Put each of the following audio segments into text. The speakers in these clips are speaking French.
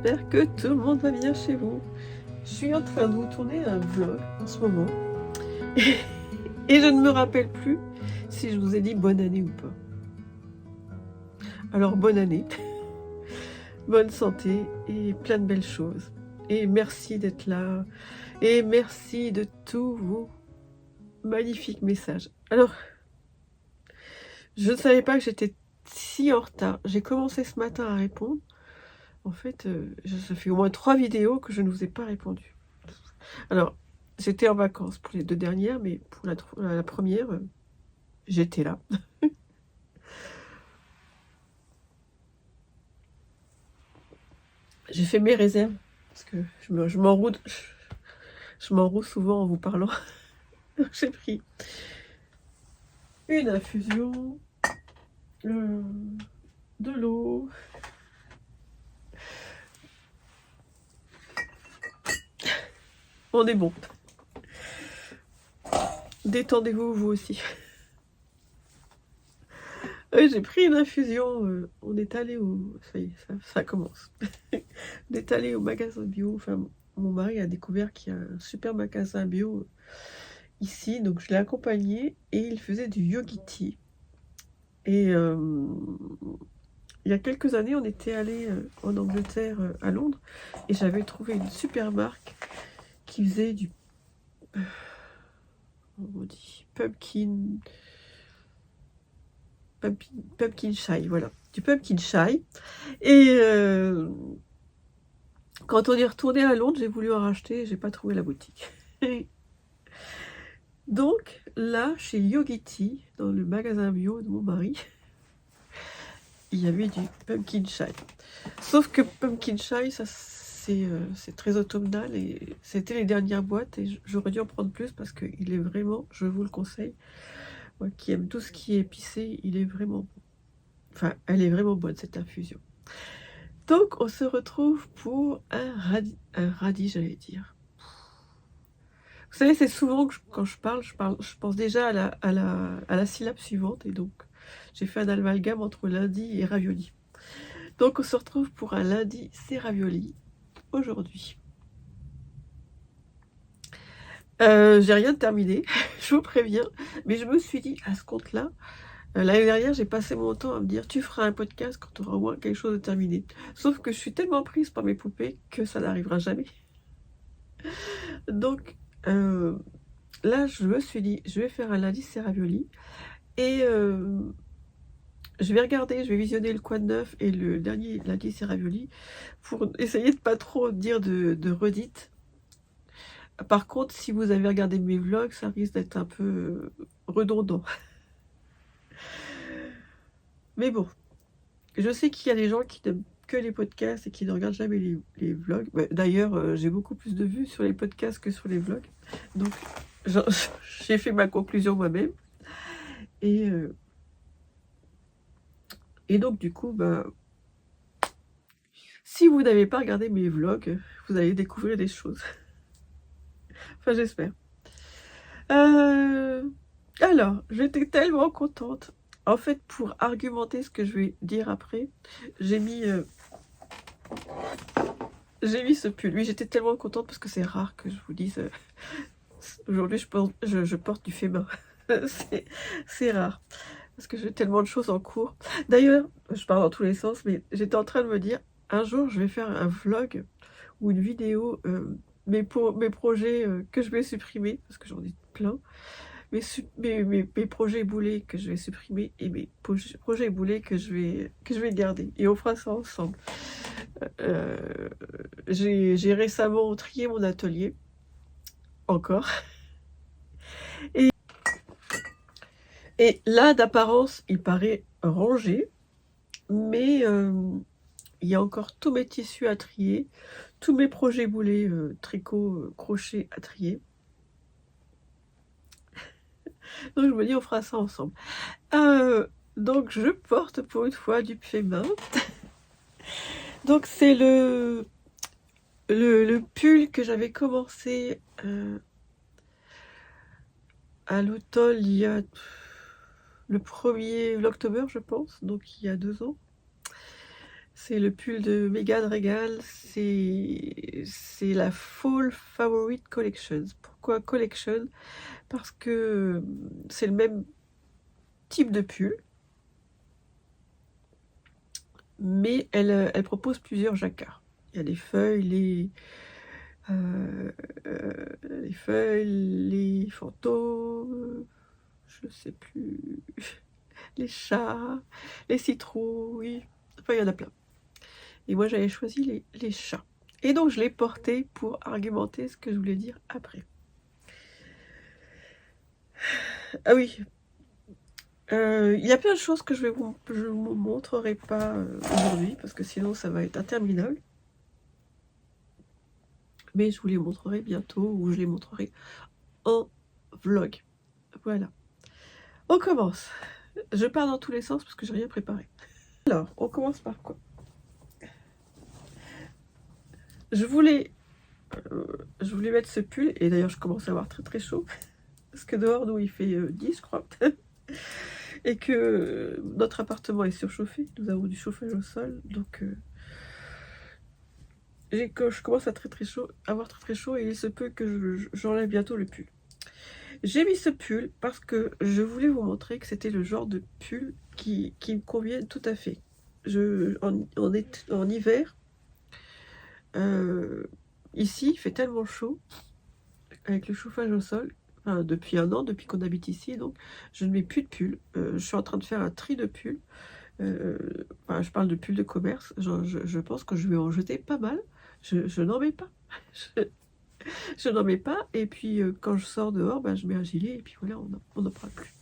j'espère que tout le monde va bien chez vous. Je suis en train de vous tourner un vlog en ce moment. Et je ne me rappelle plus si je vous ai dit bonne année ou pas. Alors bonne année, bonne santé et plein de belles choses. Et merci d'être là. Et merci de tous vos magnifiques messages. Alors, je ne savais pas que j'étais si en retard. J'ai commencé ce matin à répondre. En fait, ça fait au moins 3 vidéos que je ne vous ai pas répondu. Alors, j'étais en vacances pour les 2 dernières, mais pour la première, j'étais là. J'ai fait mes réserves, parce que je m'enroule souvent en vous parlant. J'ai pris une infusion, de l'eau, on est bon. Détendez-vous, vous aussi. J'ai pris une infusion, on est allé au... Ça y est, ça commence. On est allé au magasin bio, enfin, mon mari a découvert qu'il y a un super magasin bio ici, donc je l'ai accompagné et il faisait du yogi tea. Et il y a quelques années, on était allé en Angleterre, à Londres, et j'avais trouvé une super marque qui faisait du... on dit pumpkin chai, voilà, du pumpkin chai. Et quand on est retourné à Londres, j'ai voulu en racheter, j'ai pas trouvé la boutique. Donc là, chez Yogi Tea, dans le magasin bio de mon mari, il y avait du pumpkin chai. Sauf que pumpkin chai, ça c'est très automnal et c'était les dernières boîtes et j'aurais dû en prendre plus parce qu'il est vraiment, je vous le conseille, moi qui aime tout ce qui est épicé, il est vraiment bon. Enfin, elle est vraiment bonne cette infusion. Donc on se retrouve pour un radis, j'allais dire. Vous savez, c'est souvent que quand je pense déjà à la syllabe suivante et donc j'ai fait un amalgame entre lundi et ravioli. Donc on se retrouve pour un lundi, c'est ravioli aujourd'hui. J'ai rien terminé, je vous préviens, mais je me suis dit à ce compte-là, l'année dernière j'ai passé mon temps à me dire tu feras un podcast quand tu auras au moins quelque chose de terminé. Sauf que je suis tellement prise par mes poupées que ça n'arrivera jamais. Donc là je me suis dit je vais faire un lundi c'est ravioli et je vais regarder, je vais visionner le Quoi de neuf et le dernier lundi c'est ravioli pour essayer de pas trop dire de redites. Par contre, si vous avez regardé mes vlogs, ça risque d'être un peu redondant. Mais bon, je sais qu'il y a des gens qui n'aiment que les podcasts et qui ne regardent jamais les vlogs. D'ailleurs, j'ai beaucoup plus de vues sur les podcasts que sur les vlogs. Donc, j'ai fait ma conclusion moi-même. Et donc, du coup, si vous n'avez pas regardé mes vlogs, vous allez découvrir des choses. Enfin, j'espère. Alors, j'étais tellement contente. En fait, pour argumenter ce que je vais dire après, j'ai mis ce pull. Oui, j'étais tellement contente parce que c'est rare que je vous dise. Aujourd'hui, je porte du féminin. C'est rare. Parce que j'ai tellement de choses en cours. D'ailleurs, je parle dans tous les sens, mais j'étais en train de me dire, un jour, je vais faire un vlog ou une vidéo, mes projets que je vais supprimer, parce que j'en ai plein. Mes projets boulets que je vais supprimer et mes projets boulets que je vais garder. Et on fera ça ensemble. J'ai récemment trié mon atelier. Encore. Et là, d'apparence, il paraît rangé. Mais il y a encore tous mes tissus à trier. Tous mes projets boulets, tricot, crochet à trier. Donc je me dis on fera ça ensemble. Donc je porte pour une fois du féminin. Donc c'est le pull que j'avais commencé à l'automne, il y a le 1er octobre je pense, donc il y a 2 ans. C'est le pull de Meghan Regal, c'est la Fall Favorite Collection. Pourquoi collection? Parce que c'est le même type de pull, mais elle propose plusieurs jacquards. Il y a les feuilles, les fantômes, je ne sais plus, les chats, les citrouilles, enfin il y en a plein. Et moi j'avais choisi les chats. Et donc je l'ai porté pour argumenter ce que je voulais dire après. Ah oui, il y a plein de choses que je ne vous montrerai pas aujourd'hui, parce que sinon ça va être interminable. Mais je vous les montrerai bientôt, ou je les montrerai en vlog. Voilà. On commence. Je pars dans tous les sens parce que j'ai rien préparé. Alors, on commence par quoi? Je voulais mettre ce pull, et d'ailleurs je commence à avoir très très chaud, parce que dehors nous il fait 10 je crois, et que notre appartement est surchauffé, nous avons du chauffage au sol, donc je commence à avoir très très chaud, et il se peut que j'enlève bientôt le pull. J'ai mis ce pull parce que je voulais vous montrer que c'était le genre de pull qui me convient tout à fait. En hiver, ici il fait tellement chaud avec le chauffage au sol, enfin, depuis un an, depuis qu'on habite ici, donc je ne mets plus de pull. Je suis en train de faire un tri de pull. Enfin, je parle de pull de commerce. Je pense que je vais en jeter pas mal. Je n'en mets pas. Je n'en mets pas. Et puis quand je sors dehors, je mets un gilet et puis voilà, on n'en parle plus.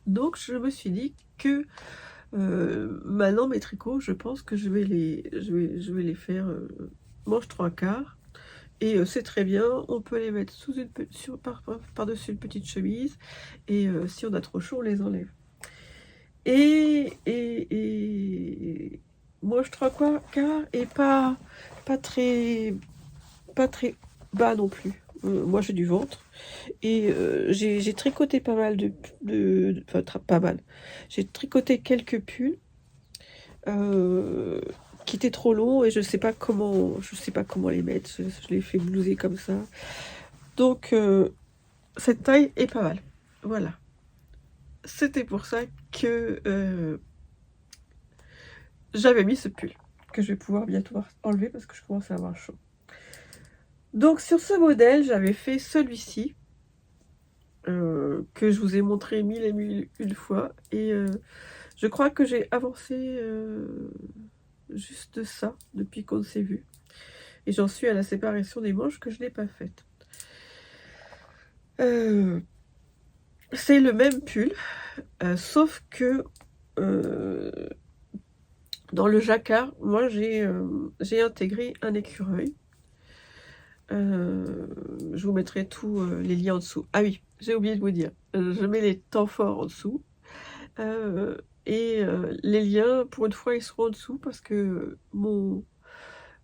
Donc je me suis dit que maintenant mes tricots, je pense que je vais les faire manche 3/4. Et c'est très bien, on peut les mettre par-dessus une petite chemise, et si on a trop chaud, on les enlève. Et manche 3/4 et pas très bas non plus. Moi j'ai du ventre, et j'ai tricoté pas mal enfin pas mal. J'ai tricoté quelques pulls qui étaient trop longs, et je sais pas comment les mettre. Je les fais blouser comme ça. Donc cette taille est pas mal. Voilà. C'était pour ça que j'avais mis ce pull, que je vais pouvoir bientôt enlever parce que je commence à avoir chaud. Donc sur ce modèle, j'avais fait celui-ci, que je vous ai montré mille et mille une fois, et je crois que j'ai avancé juste ça depuis qu'on s'est vu, et j'en suis à la séparation des manches que je n'ai pas faite. C'est le même pull, sauf que dans le jacquard, moi j'ai intégré un écureuil. Je vous mettrai tous les liens en dessous. Ah oui, j'ai oublié de vous dire, je mets les temps forts en dessous, et les liens, pour une fois, ils seront en dessous, parce que mon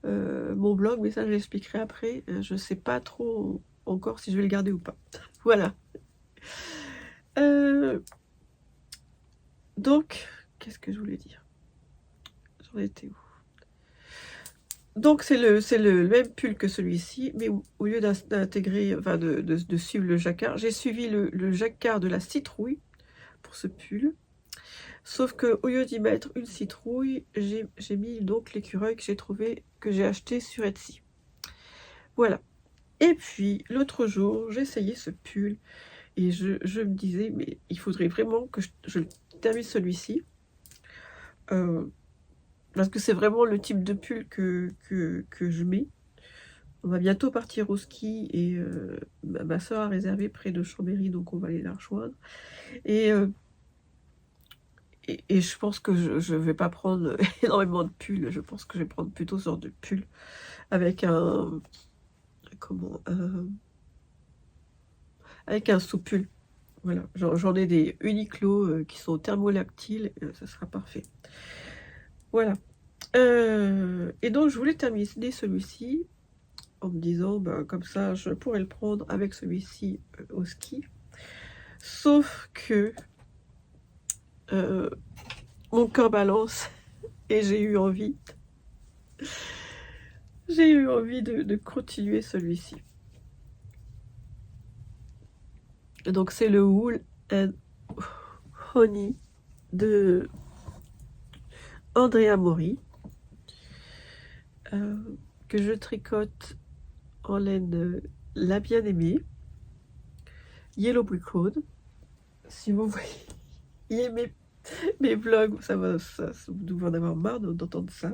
blog, mais ça je l'expliquerai après, je sais pas trop encore si je vais le garder ou pas. Voilà. Donc, qu'est-ce que je voulais dire? J'en étais où? Donc c'est le même pull que celui-ci, mais au lieu d'intégrer, enfin de suivre le jacquard, j'ai suivi le jacquard de la citrouille pour ce pull. Sauf que au lieu d'y mettre une citrouille, j'ai mis donc l'écureuil que j'ai acheté sur Etsy. Voilà. Et puis l'autre jour, j'ai essayé ce pull, et je me disais, mais il faudrait vraiment que je termine celui-ci. Parce que c'est vraiment le type de pull que je mets. On va bientôt partir au ski, et ma soeur a réservé près de Chambéry, donc on va aller la rejoindre. Et je pense que je vais pas prendre énormément de pulls. Je pense que je vais prendre plutôt ce genre de pull avec avec un sous-pull. Voilà, j'en ai des Uniqlo qui sont thermolactiles, ça sera parfait. Voilà. Et donc je voulais terminer celui-ci en me disant, comme ça je pourrais le prendre avec celui-ci au ski. Sauf que mon cœur balance, Et j'ai eu envie de continuer celui-ci. Donc c'est le Wool and Honey de Andrea Mori, que je tricote en laine La Bien-Aimée, Yellow Brick Road. Si vous voyez mes vlogs, vous devez en avoir marre d'entendre ça.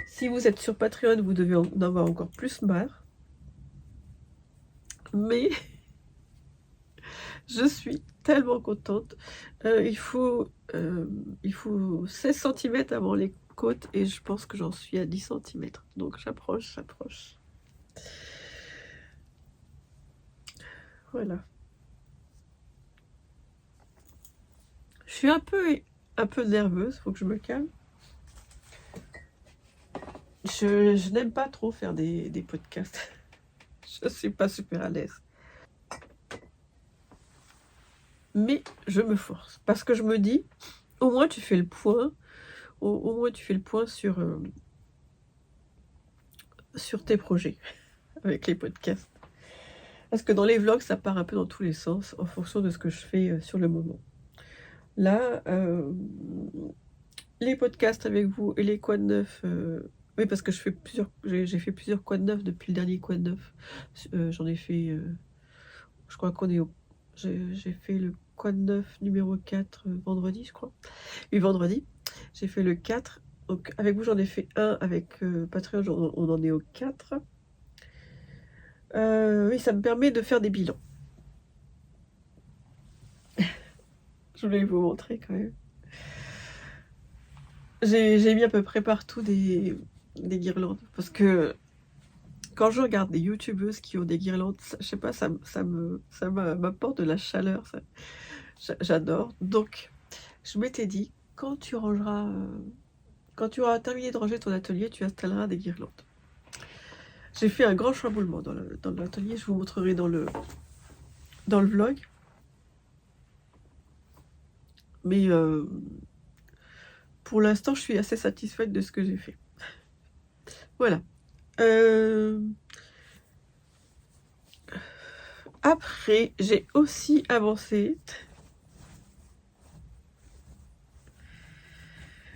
Si vous êtes sur Patreon, vous devez en avoir encore plus marre. Mais je suis tellement contente. Il faut 16 cm avant les côtes et je pense que j'en suis à 10 cm. Donc j'approche. Voilà. Je suis un peu nerveuse, faut que je me calme. Je n'aime pas trop faire des podcasts. Je suis pas super à l'aise. Mais je me force parce que je me dis, au moins tu fais le point, au moins tu fais le point sur tes projets avec les podcasts. Parce que dans les vlogs, ça part un peu dans tous les sens en fonction de ce que je fais sur le moment. Là, les podcasts avec vous et les quads neufs, oui, parce que j'ai fait plusieurs quads neufs depuis le dernier quad neuf. J'en ai fait, je crois qu'on est au... J'ai fait le quad neuf numéro 4 vendredi, je crois. Oui, vendredi. J'ai fait le 4. Donc avec vous, j'en ai fait un. Avec Patreon, on en est au 4. Oui, ça me permet de faire des bilans. Je voulais vous montrer quand même. J'ai mis à peu près partout des guirlandes. Parce que quand je regarde des youtubeuses qui ont des guirlandes, je sais pas, ça m'apporte de la chaleur. J'adore. Donc, je m'étais dit, quand tu auras terminé de ranger ton atelier, tu installeras des guirlandes. J'ai fait un grand chamboulement dans l'atelier. Je vous montrerai dans le vlog. Mais pour l'instant, je suis assez satisfaite de ce que j'ai fait. Voilà. Après, j'ai aussi avancé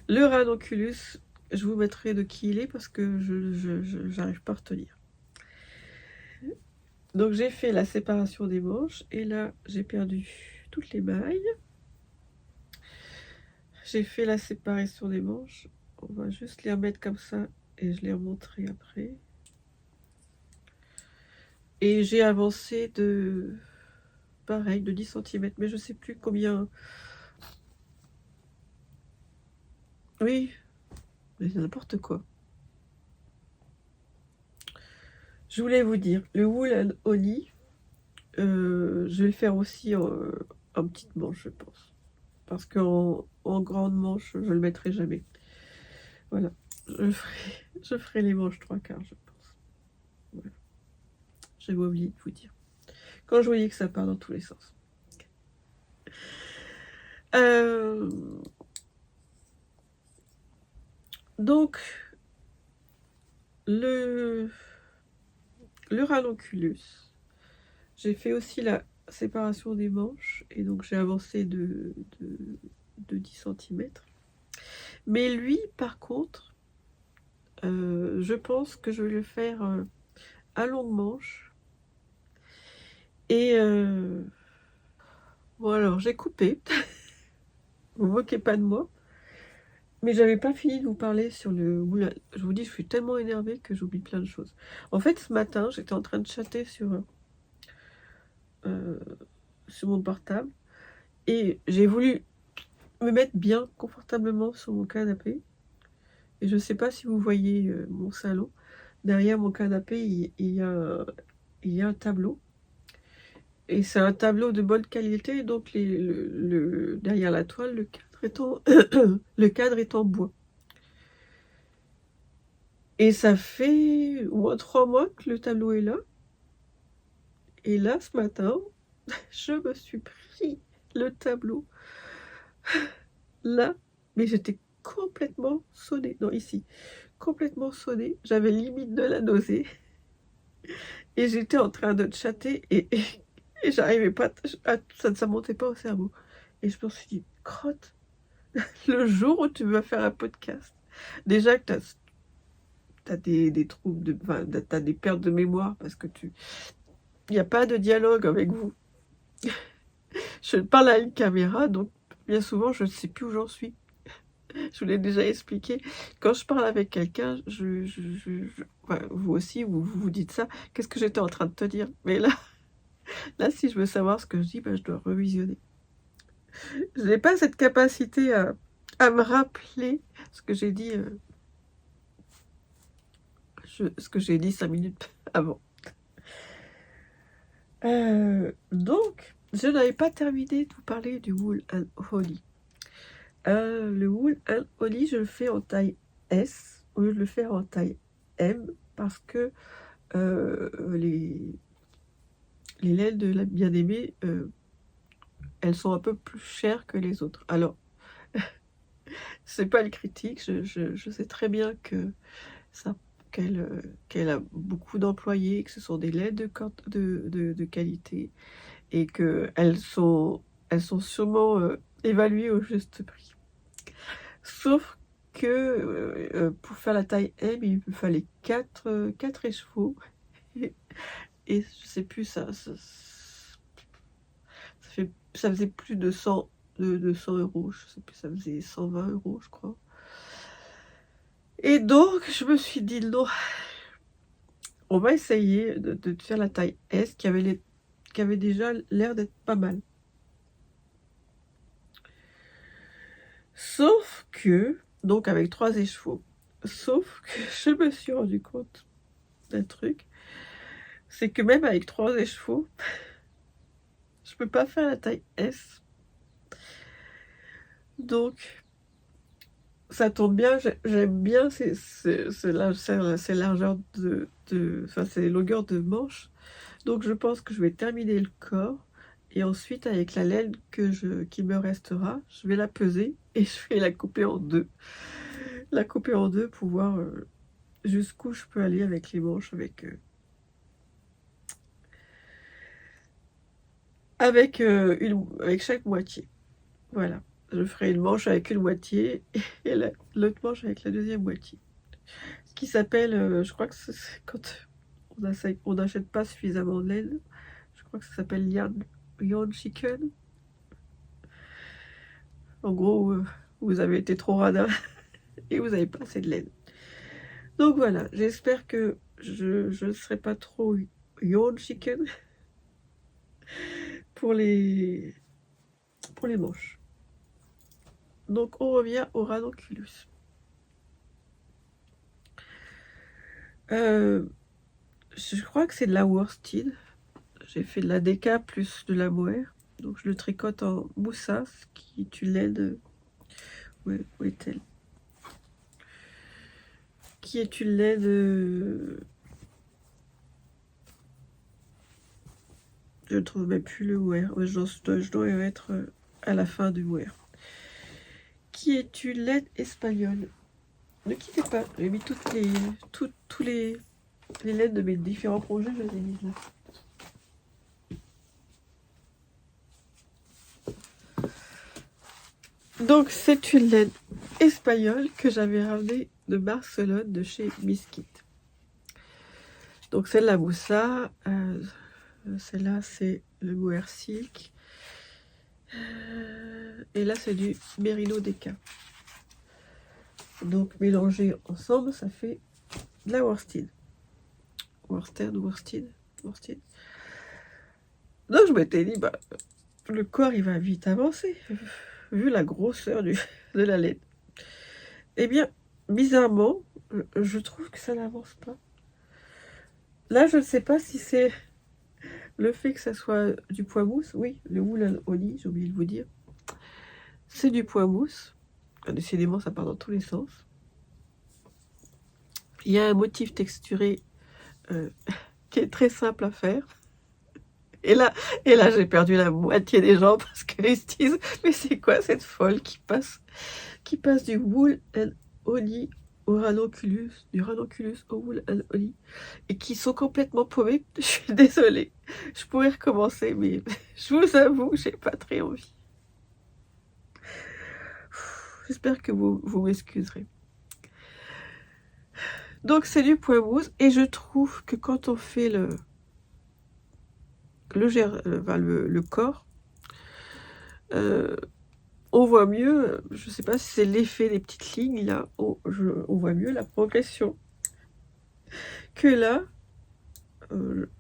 le ranunculus. Je vous mettrai de qui il est parce que je n'arrive pas à retenir. Donc j'ai fait la séparation des manches et là j'ai perdu toutes les mailles. J'ai fait la séparation des manches. On va juste les remettre comme ça et je les remontrerai après. Et j'ai avancé pareil, de 10 cm, mais je sais plus combien. Oui, mais n'importe quoi. Je voulais vous dire, le Wool and Honey, je vais le faire aussi en petite manche, je pense. Parce qu'en grande manche, je le mettrai jamais. Voilà, je ferai les manches 3/4, je pense. Voilà. J'avais oublié de vous dire. Quand je voyais que ça part dans tous les sens. Donc, le ranunculus, j'ai fait aussi la séparation des manches et donc j'ai avancé de 10 cm. Mais lui, par contre, je pense que je vais le faire à longue manche. Et bon, alors j'ai coupé. Vous moquez pas de moi. Mais j'avais pas fini de vous parler sur le... Je vous dis, je suis tellement énervée que j'oublie plein de choses. En fait, ce matin, j'étais en train de chatter sur mon portable. Et j'ai voulu me mettre bien confortablement sur mon canapé. Et je sais pas si vous voyez mon salon. Derrière mon canapé, il y a un tableau. Et c'est un tableau de bonne qualité. Donc derrière la toile, le cadre est en bois. Et ça fait au moins 3 mois que le tableau est là. Et là, ce matin, je me suis pris le tableau là mais j'étais complètement sonnée. Non, ici, complètement sonnée. J'avais limite de la nausée. Et j'étais en train de chatter et j'arrivais pas, ça montait pas au cerveau. Et je me suis dit, crotte, le jour où tu vas faire un podcast, déjà que t'as des troubles, enfin, t'as des pertes de mémoire parce que il n'y a pas de dialogue avec vous. Je parle à une caméra, donc bien souvent je ne sais plus où j'en suis. Je vous l'ai déjà expliqué. Quand je parle avec quelqu'un, enfin, vous aussi, vous dites ça. Qu'est-ce que j'étais en train de te dire? Mais là, si je veux savoir ce que je dis, ben, je dois revisionner. Je n'ai pas cette capacité à me rappeler ce que j'ai dit, ce que j'ai dit 5 minutes avant. Donc, je n'avais pas terminé de vous parler du Wool and Holly. Le Wool and Holly, je le fais en taille S au lieu de le faire en taille M parce que les laines de la bien-aimée, elles sont un peu plus chères que les autres. Alors, c'est pas une critique, je sais très bien que ça qu'elle a beaucoup d'employés, que ce sont des laines de qualité et qu'elles sont sûrement évaluées au juste prix. Sauf que pour faire la taille M, il me fallait 4 écheveaux et je sais plus, ça faisait plus de 100 €, je sais plus, ça faisait 120 €, je crois. Et donc, je me suis dit non, on va essayer de faire la taille S qui avait déjà l'air d'être pas mal. Sauf que, donc avec 3 écheveaux, sauf que je me suis rendu compte d'un truc, c'est que même avec 3 écheveaux, je peux pas faire la taille S. Donc, ça tombe bien, j'aime bien ces largeurs enfin, ces longueurs de manches. Donc, je pense que je vais terminer le corps. Et ensuite, avec la laine qui me restera, je vais la peser et je vais la couper en deux. La couper en deux pour voir jusqu'où je peux aller avec les manches, avec chaque moitié. Voilà. Je ferai une manche avec une moitié et l'autre manche avec la deuxième moitié. Ce qui s'appelle, je crois que c'est quand on n'achète pas suffisamment de laine, je crois que ça s'appelle yarn chicken. En gros, vous avez été trop radin et vous n'avez pas assez de laine. Donc voilà, j'espère que je ne serai pas trop yarn chicken pour les manches. Donc on revient au ranunculus. Je crois que c'est de la worsted. J'ai fait de la déca plus de la mohair. Donc je le tricote en moussasse, qui est une laine. Où est-elle? Qui est une laine. Je ne trouve même plus le mohair. Je dois être à la fin du mohair. Qui est une laine espagnole. Ne quittez pas. J'ai mis tous les laines de mes différents projets, je les ai mis là. Donc c'est une laine espagnole que j'avais ramenée de Barcelone, de chez Miskit. Donc celle-là, Moussa, celle-là c'est le mohair silk, et là c'est du Merino Deca. Donc mélangé ensemble, ça fait de la worsted. Worsted. Donc je m'étais dit, bah, le corps il va vite avancer, vu la grosseur de la laine. Eh bien, bizarrement, je trouve que ça n'avance pas. Là, je ne sais pas si c'est le fait que ça soit du poids mousse. Oui, le Wool and Holly, j'ai oublié de vous dire. C'est du poids mousse. Décidément, ça part dans tous les sens. Il y a un motif texturé qui est très simple à faire. Et là, et là j'ai perdu la moitié des gens parce qu'ils se disent mais c'est quoi cette folle qui passe du wool and honey au ranunculus, du ranunculus au wool and honey, et qui sont complètement paumés. Je suis désolée, je pourrais recommencer, mais je vous avoue, j'ai pas très envie. J'espère que vous m'excuserez. Donc c'est du point mousse, et je trouve que quand on fait le corps, on voit mieux, je sais pas si c'est l'effet des petites lignes là, on voit mieux la progression que là.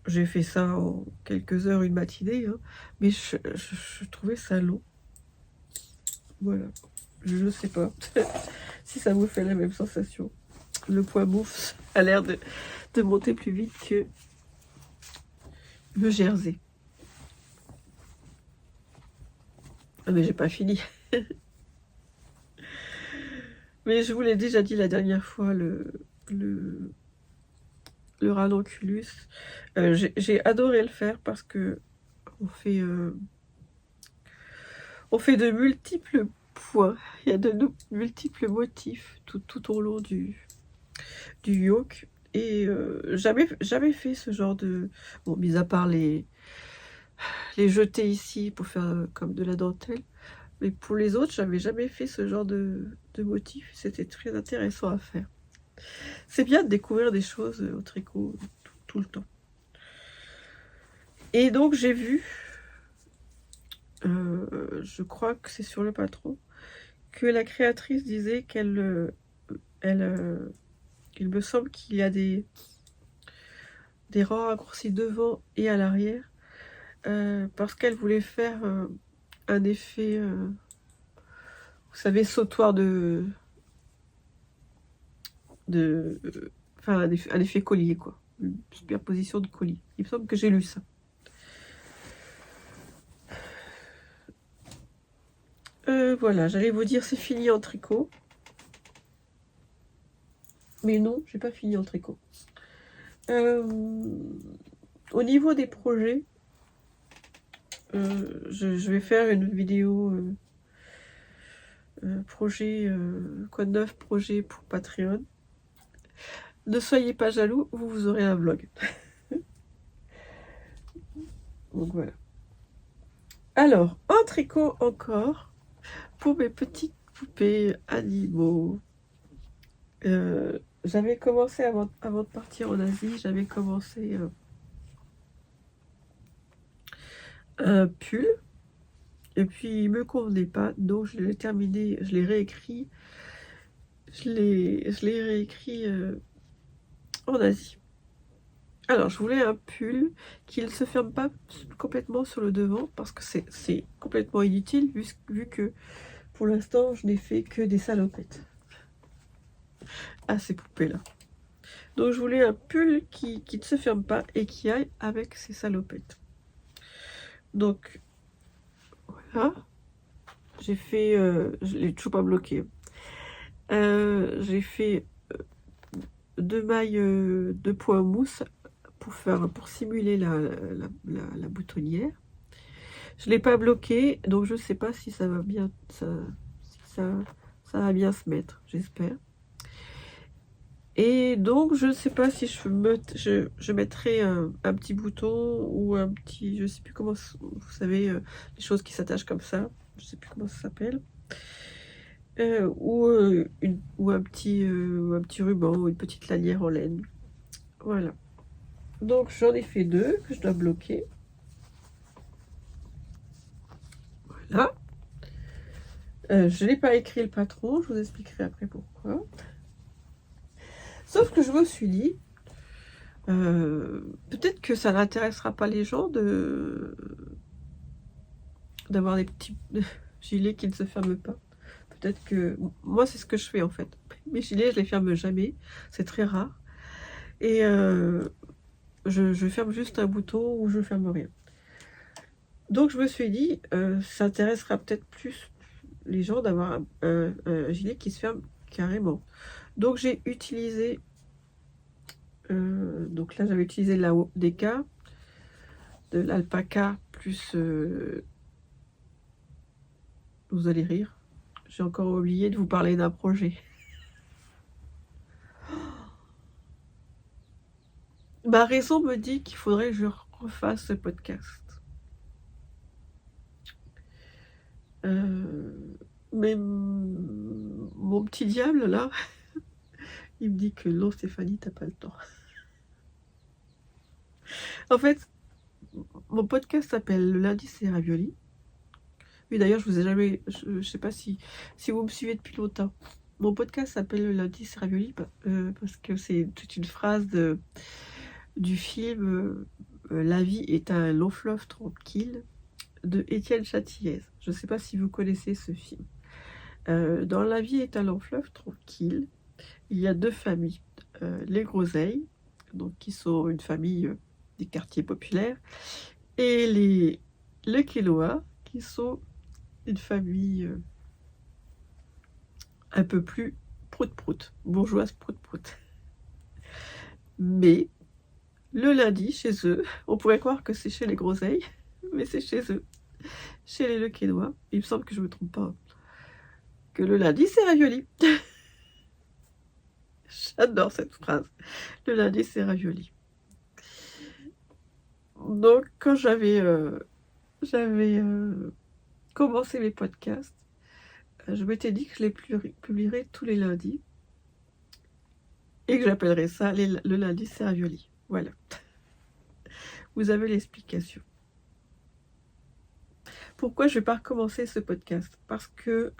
J'ai fait ça en quelques heures, une matinée, hein, mais je trouvais ça long. Voilà, je ne sais pas si ça vous fait la même sensation. Le point mousse a l'air de monter plus vite que le jersey. Ah mais j'ai pas fini. Mais je vous l'ai déjà dit la dernière fois, le ranunculus. J'ai adoré le faire parce que on fait de multiples points. Il y a de multiples motifs tout au long du yoke. Et jamais fait ce genre de... Bon, mis à part les jeter ici pour faire comme de la dentelle. Mais pour les autres, j'avais jamais fait ce genre de motif. C'était très intéressant à faire. C'est bien de découvrir des choses au tricot tout le temps. Et donc j'ai vu, je crois que c'est sur le patron, que la créatrice disait qu'elle, il me semble qu'il y a des rangs raccourcis devant et à l'arrière, parce qu'elle voulait faire un effet, vous savez, sautoir enfin un effet collier, quoi, une superposition de collier. Il me semble que j'ai lu ça. Voilà, j'allais vous dire c'est fini en tricot. Mais non, j'ai pas fini en tricot. Au niveau des projets, je vais faire une vidéo projet, quoi de neuf, projet pour Patreon. Ne soyez pas jaloux, vous aurez un vlog. Donc voilà. Alors, en tricot encore, pour mes petites poupées animaux. J'avais commencé avant de partir en Asie, j'avais commencé un pull, et puis il me convenait pas, donc je l'ai terminé, je l'ai réécrit, je l'ai réécrit en Asie. Alors je voulais un pull qui ne se ferme pas complètement sur le devant, parce que c'est complètement inutile, vu que pour l'instant je n'ai fait que des salopettes à ces poupées là. Donc je voulais un pull qui ne se ferme pas et qui aille avec ces salopettes. Donc voilà, j'ai fait, je l'ai toujours pas bloqué. J'ai fait 2 mailles de point mousse pour simuler la boutonnière. Je l'ai pas bloqué, donc je sais pas si ça va bien, ça va bien se mettre, j'espère. Et donc je ne sais pas si je mettrai un petit bouton ou un petit, je sais plus comment, vous savez, les choses qui s'attachent comme ça, je sais plus comment ça s'appelle, ou un petit ruban ou une petite lanière en laine. Voilà. Donc j'en ai fait 2 que je dois bloquer. Voilà. Je n'ai pas écrit le patron, je vous expliquerai après pourquoi. Sauf que je me suis dit, peut-être que ça n'intéressera pas les gens d'avoir des petits gilets qui ne se ferment pas. Peut-être que... Moi, c'est ce que je fais en fait. Mes gilets, je les ferme jamais. C'est très rare. Et je ferme juste un bouton ou je ferme rien. Donc je me suis dit, ça intéressera peut-être plus les gens d'avoir un gilet qui se ferme carrément. Donc j'ai utilisé... donc là, j'avais utilisé la DK. de l'alpaca plus... vous allez rire. J'ai encore oublié de vous parler d'un projet. Ma raison me dit qu'il faudrait que je refasse ce podcast. Mais mon petit diable, là, il me dit que non, Stéphanie, t'as pas le temps. En fait, mon podcast s'appelle Le lundi, c'est ravioli. Oui, d'ailleurs, je vous ai jamais... Je sais pas si vous me suivez depuis longtemps. Mon podcast s'appelle Le lundi, c'est ravioli parce que c'est toute une phrase du film La vie est un long fleuve tranquille de Étienne Châtillez. Je ne sais pas si vous connaissez ce film. Dans La vie est un long fleuve tranquille, il y a deux familles. Les Groseilles, donc, qui sont une famille des quartiers populaires, et les Lequellois, qui sont une famille un peu plus prout-prout, bourgeoise prout-prout. Mais le lundi, chez eux, on pourrait croire que c'est chez les Groseilles, mais c'est chez eux, chez les Lequellois. Il me semble que je ne me trompe pas, que le lundi, c'est ravioli. J'adore cette phrase. Le lundi, c'est ravioli. Donc, quand j'avais commencé mes podcasts, je m'étais dit que je les publierais tous les lundis et que j'appellerais ça le lundi, c'est ravioli. Voilà. Vous avez l'explication. Pourquoi je ne vais pas recommencer ce podcast? Parce que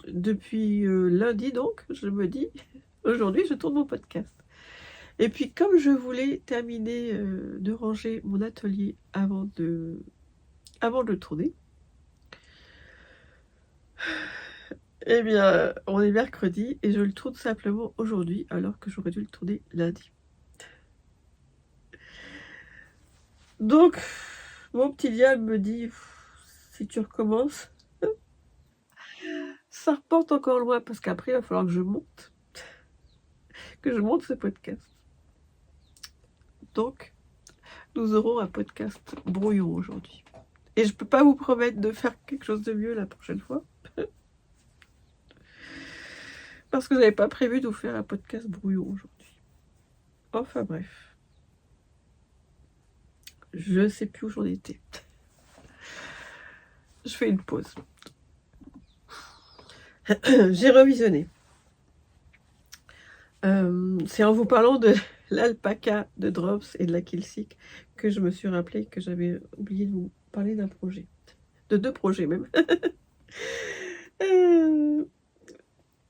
depuis lundi, donc, je me dis, aujourd'hui, je tourne mon podcast. Et puis, comme je voulais terminer de ranger mon atelier avant de le tourner, eh bien, on est mercredi et je le tourne simplement aujourd'hui, alors que j'aurais dû le tourner lundi. Donc, mon petit diable me dit, si tu recommences, ça reporte encore loin, parce qu'après, il va falloir que je monte ce podcast. Donc, nous aurons un podcast brouillon aujourd'hui. Et je peux pas vous promettre de faire quelque chose de mieux la prochaine fois. Parce que je n'avais pas prévu de vous faire un podcast brouillon aujourd'hui. Enfin bref. Je ne sais plus où j'en étais. Je fais une pause. J'ai revisionné. C'est en vous parlant de l'alpaca de Drops et de la Kilsick que je me suis rappelé que j'avais oublié de vous parler d'un projet. De deux projets même.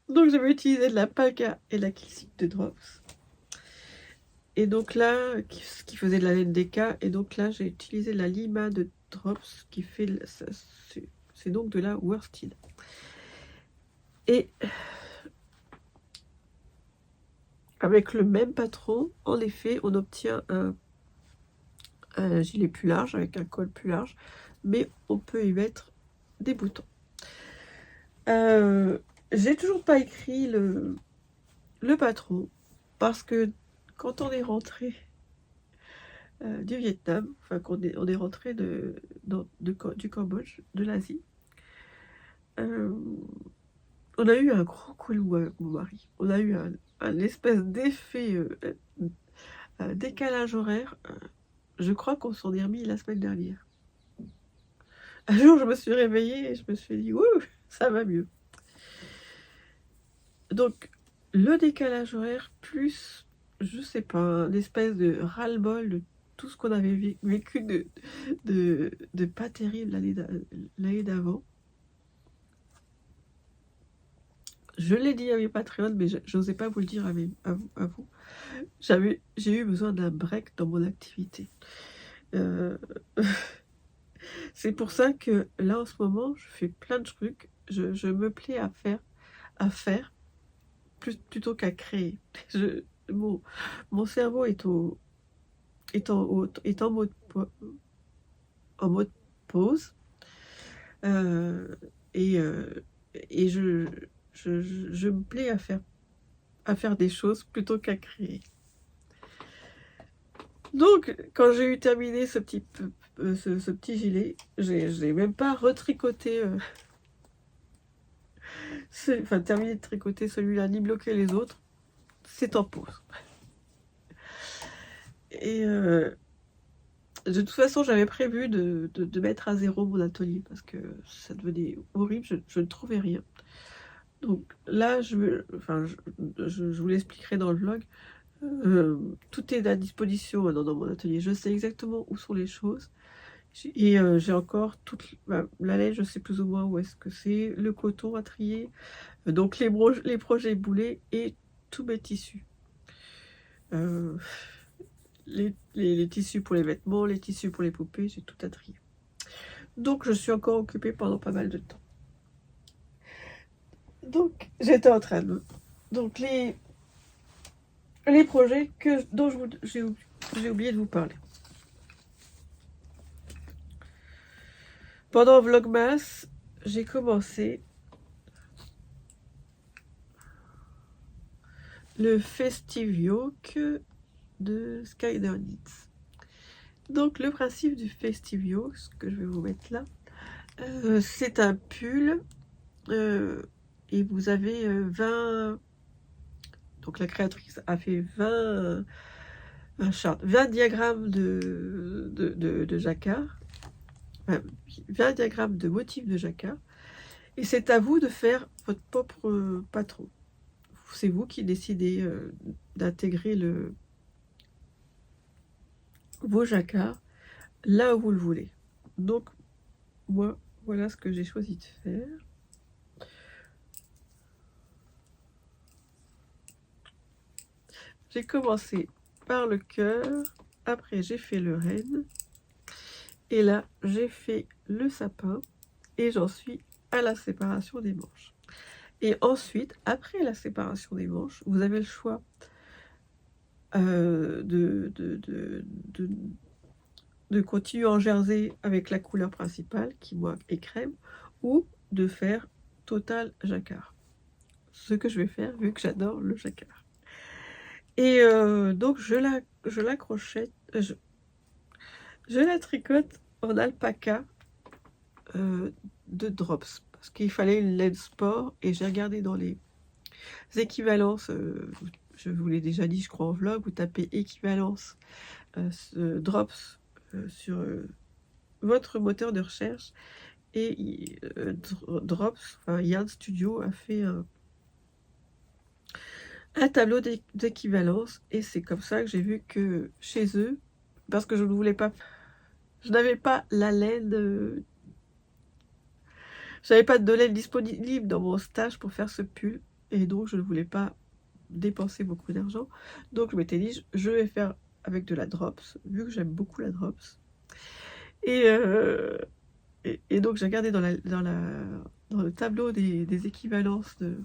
Donc j'avais utilisé de l'alpaca et de la Kilsick de Drops. Et donc là, qui faisait de la laine DK. Et donc là, j'ai utilisé la Lima de Drops qui fait... C'est donc de la worsted. Et avec le même patron, en effet, on obtient un gilet plus large, avec un col plus large, mais on peut y mettre des boutons. J'ai toujours pas écrit le patron, parce que quand on est rentré du Vietnam, enfin qu'on on est rentré du Cambodge, de l'Asie, on a eu un gros coup de mou avec mon mari. On a eu un espèce d'effet décalage horaire. Je crois qu'on s'en est remis la semaine dernière. Un jour, je me suis réveillée et je me suis dit, ouh, ça va mieux. Donc, le décalage horaire plus, je sais pas, une espèce de ras-le-bol de tout ce qu'on avait vécu de pas terrible l'année d'avant. Je l'ai dit à mes Patreons, mais j'osais pas vous le dire à vous. J'ai eu besoin d'un break dans mon activité. C'est pour ça que là, en ce moment, je fais plein de trucs. Je me plais à faire plutôt qu'à créer. Mon cerveau est en mode pause. Et je me plais à faire des choses plutôt qu'à créer. Donc, quand j'ai eu terminé ce petit gilet, j'ai même pas retricoté, enfin terminé de tricoter celui-là, ni bloqué les autres. C'est en pause. Et de toute façon, j'avais prévu de mettre à zéro mon atelier parce que ça devenait horrible, je ne trouvais rien. Donc là, je vous l'expliquerai dans le vlog. Tout est à disposition dans mon atelier. Je sais exactement où sont les choses. Et j'ai encore la laine, je sais plus ou moins où est-ce que c'est, le coton à trier, donc les projets boulets et tous mes tissus. Les tissus pour les vêtements, les tissus pour les poupées, j'ai tout à trier. Donc je suis encore occupée pendant pas mal de temps. Donc j'étais en train de... Donc les projets dont j'ai oublié de vous parler. Pendant Vlogmas, j'ai commencé le Festive Yoke de Skyder Knits. Donc le principe du Festive Yoke, ce que je vais vous mettre là, c'est un pull et vous avez 20... Donc la créatrice a fait 20 diagrammes de jacquard, 20 diagrammes de motifs de jacquard, et c'est à vous de faire votre propre patron. C'est vous qui décidez d'intégrer vos jacquards là où vous le voulez. Donc moi, voilà ce que j'ai choisi de faire. J'ai commencé par le cœur, après j'ai fait le renne, et là j'ai fait le sapin, et j'en suis à la séparation des manches. Et ensuite, après la séparation des manches, vous avez le choix de continuer en jersey avec la couleur principale, qui moi est crème, ou de faire total jacquard. Ce que je vais faire, vu que j'adore le jacquard. Et donc je la crochette, je la tricote en alpaca de Drops, parce qu'il fallait une laine sport, et j'ai regardé dans les équivalences, je vous l'ai déjà dit je crois en vlog, vous tapez équivalence Drops sur votre moteur de recherche, et Drops, enfin Yarn Studio a fait un tableau d'équivalence, et c'est comme ça que j'ai vu que chez eux, parce que je ne voulais pas, je n'avais pas la laine, j'avais pas de laine disponible dans mon stage pour faire ce pull, et donc je ne voulais pas dépenser beaucoup d'argent, donc je m'étais dit je vais faire avec de la Drops, vu que j'aime beaucoup la Drops, et donc j'ai regardé dans le tableau des équivalences de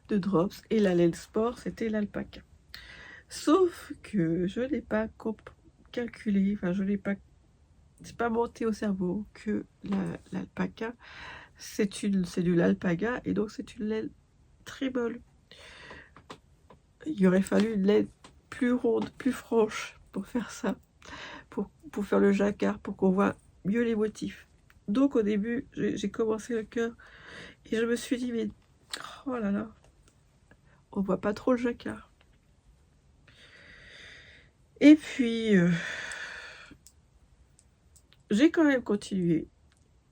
Drops, et la laine sport c'était l'alpaca. Sauf que je n'ai pas calculé, enfin je n'ai pas, c'est pas monté au cerveau que l'alpaca c'est de l'alpaga, et donc c'est une laine très molle. Il aurait fallu une laine plus ronde, plus franche pour faire ça, pour faire le jacquard, pour qu'on voit mieux les motifs. Donc au début j'ai commencé le cœur et je me suis dit mais oh là là, on voit pas trop le jacquard. Et puis j'ai quand même continué,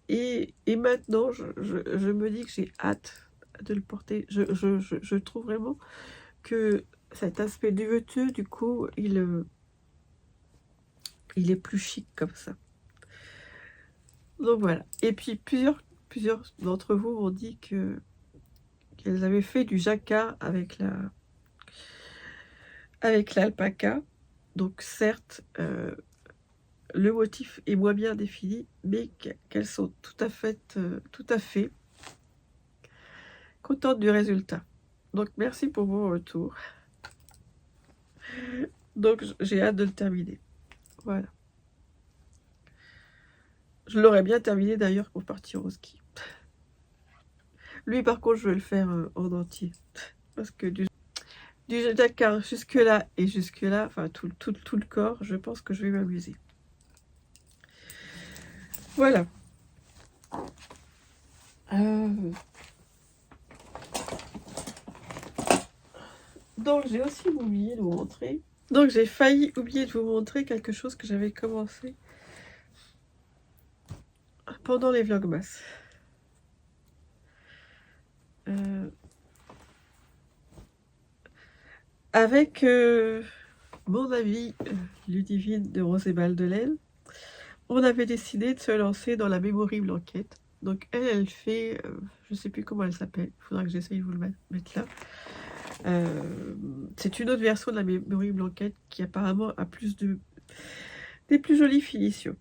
et maintenant je me dis que j'ai hâte de le porter. Je trouve vraiment que cet aspect duveteux, du coup, il est plus chic comme ça. Donc voilà. Et puis plusieurs d'entre vous m'ont dit qu'elles avaient fait du jacquard avec l'alpaca. Donc certes, le motif est moins bien défini, mais qu'elles sont tout à fait contentes du résultat. Donc merci pour vos retours. Donc j'ai hâte de le terminer. Voilà. Je l'aurais bien terminé d'ailleurs pour partir au ski. Lui par contre je vais le faire en entier. Parce que du jacquard jusque là et jusque là, enfin tout le corps, je pense que je vais m'amuser. Voilà. Donc j'ai aussi oublié de vous montrer. Donc j'ai failli oublier de vous montrer quelque chose que j'avais commencé pendant les vlogmas. Avec mon ami Ludivine de Rose et Baldelaine, on avait décidé de se lancer dans la memory blanquette. Donc elle fait, je sais plus comment elle s'appelle, il faudra que j'essaye de vous le mettre là. C'est une autre version de la memory blanquette qui apparemment a des plus jolies finitions.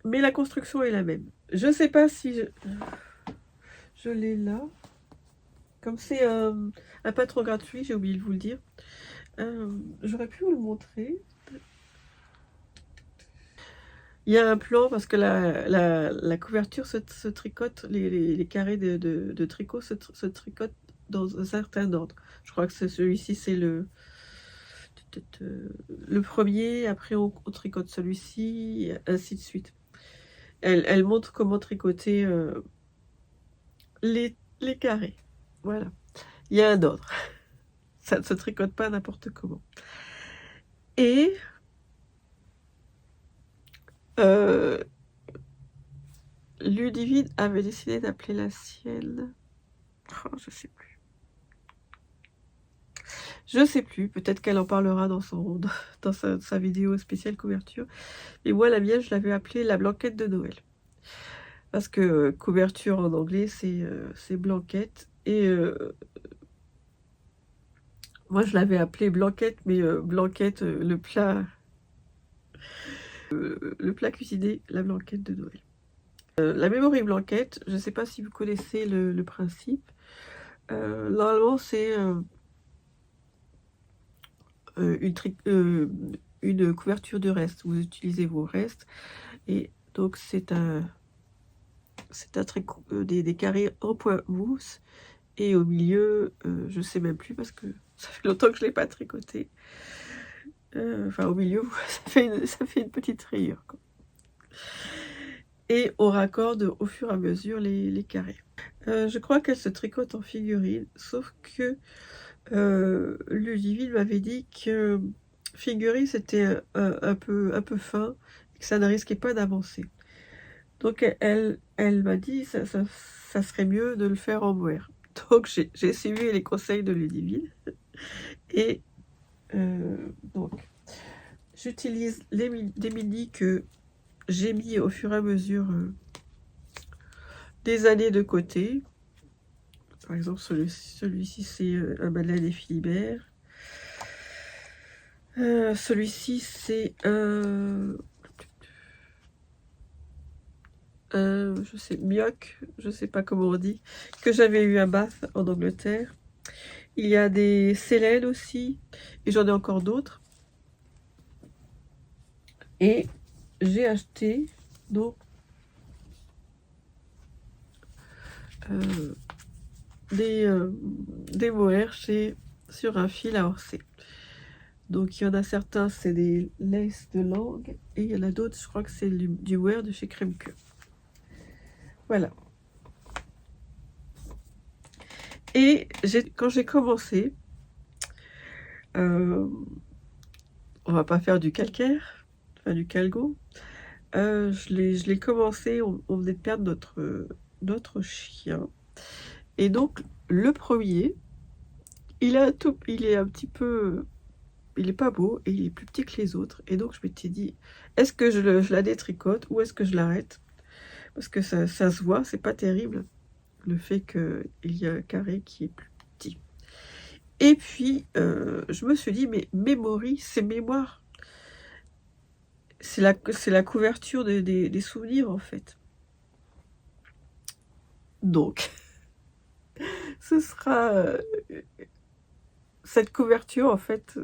Mais la construction est la même. Je sais pas si je l'ai là. Comme c'est un patron gratuit, j'ai oublié de vous le dire. J'aurais pu vous le montrer. Il y a un plan parce que la couverture se tricote, les carrés de tricot se tricotent dans un certain ordre. Je crois que celui-ci, c'est le premier, après on tricote celui-ci, ainsi de suite. Elle montre comment tricoter les carrés. Voilà. Il y a un ordre. Ça ne se tricote pas n'importe comment. Et Ludivine avait décidé d'appeler la sienne. Oh, je sais plus. Je sais plus. Peut-être qu'elle en parlera dans sa vidéo spéciale couverture. Et moi, la mienne, je l'avais appelée la blanquette de Noël. Parce que couverture en anglais, c'est blanquette. Et moi, je l'avais appelée blanquette, mais blanquette, le plat cuisiné, la blanquette de Noël. La memory blanquette, je ne sais pas si vous connaissez le principe. Normalement, c'est une couverture de reste. Vous utilisez vos restes. Et donc, c'est un tricot, des carrés en point mousse. Et au milieu, je ne sais même plus parce que ça fait longtemps que je ne l'ai pas tricoté. Enfin, au milieu, ça fait une petite rayure, quoi. Et on raccorde au fur et à mesure les carrés. Je crois qu'elle se tricote en figurine, sauf que Ludivine m'avait dit que figurine c'était un peu fin et que ça ne risquait pas d'avancer. Donc elle m'a dit ça serait mieux de le faire en mohair. Donc j'ai suivi les conseils de Ludivine et donc j'utilise des mini que j'ai mis au fur et à mesure des années de côté. Par exemple, celui-ci c'est un Madeleine et Philibert. Celui-ci c'est je sais, Mioc, je sais pas comment on dit, que j'avais eu à Bath en Angleterre. Il y a des Célènes aussi, et j'en ai encore d'autres. Et j'ai acheté donc des mohair sur un fil à orser. Donc il y en a certains, c'est des laces de langue, et il y en a d'autres, je crois que c'est du mohair de chez Crèmecoeur. Voilà. Et quand j'ai commencé, on va pas faire du calcaire, enfin du calgon. Je l'ai commencé, on venait de perdre notre chien. Et donc, le premier, il est un petit peu... Il est pas beau et il est plus petit que les autres. Et donc, je m'étais dit, est-ce que je la détricote ou est-ce que je l'arrête? Parce que ça se voit, c'est pas terrible, le fait qu'il y a un carré qui est plus petit. Et puis, je me suis dit, mais memory, c'est mémoire. C'est la couverture des souvenirs, en fait. Donc, ce sera cette couverture, en fait,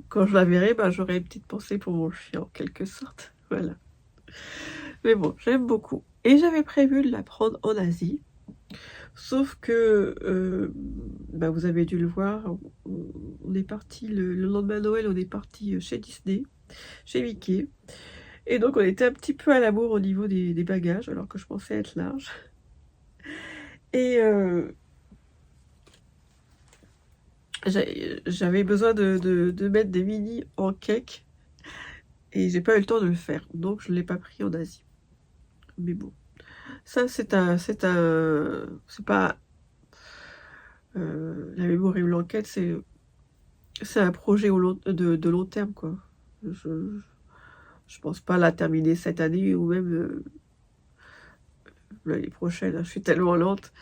quand je la verrai, ben, j'aurai une petite pensée pour mon chien, en quelque sorte. Voilà. Mais bon, j'aime beaucoup. Et j'avais prévu de la prendre en Asie. Sauf que bah, vous avez dû le voir, on est parti le lendemain de Noël, on est parti chez Disney, chez Mickey. Et donc on était un petit peu à la bourre au niveau des bagages, alors que je pensais être large. Et j'avais besoin de mettre des mini en cake. Et j'ai pas eu le temps de le faire. Donc je ne l'ai pas pris en Asie. Mais bon. Ça c'est pas la mémoire et l'enquête, c'est un projet de long terme, quoi. Je pense pas la terminer cette année ou même l'année prochaine, hein. Je suis tellement lente.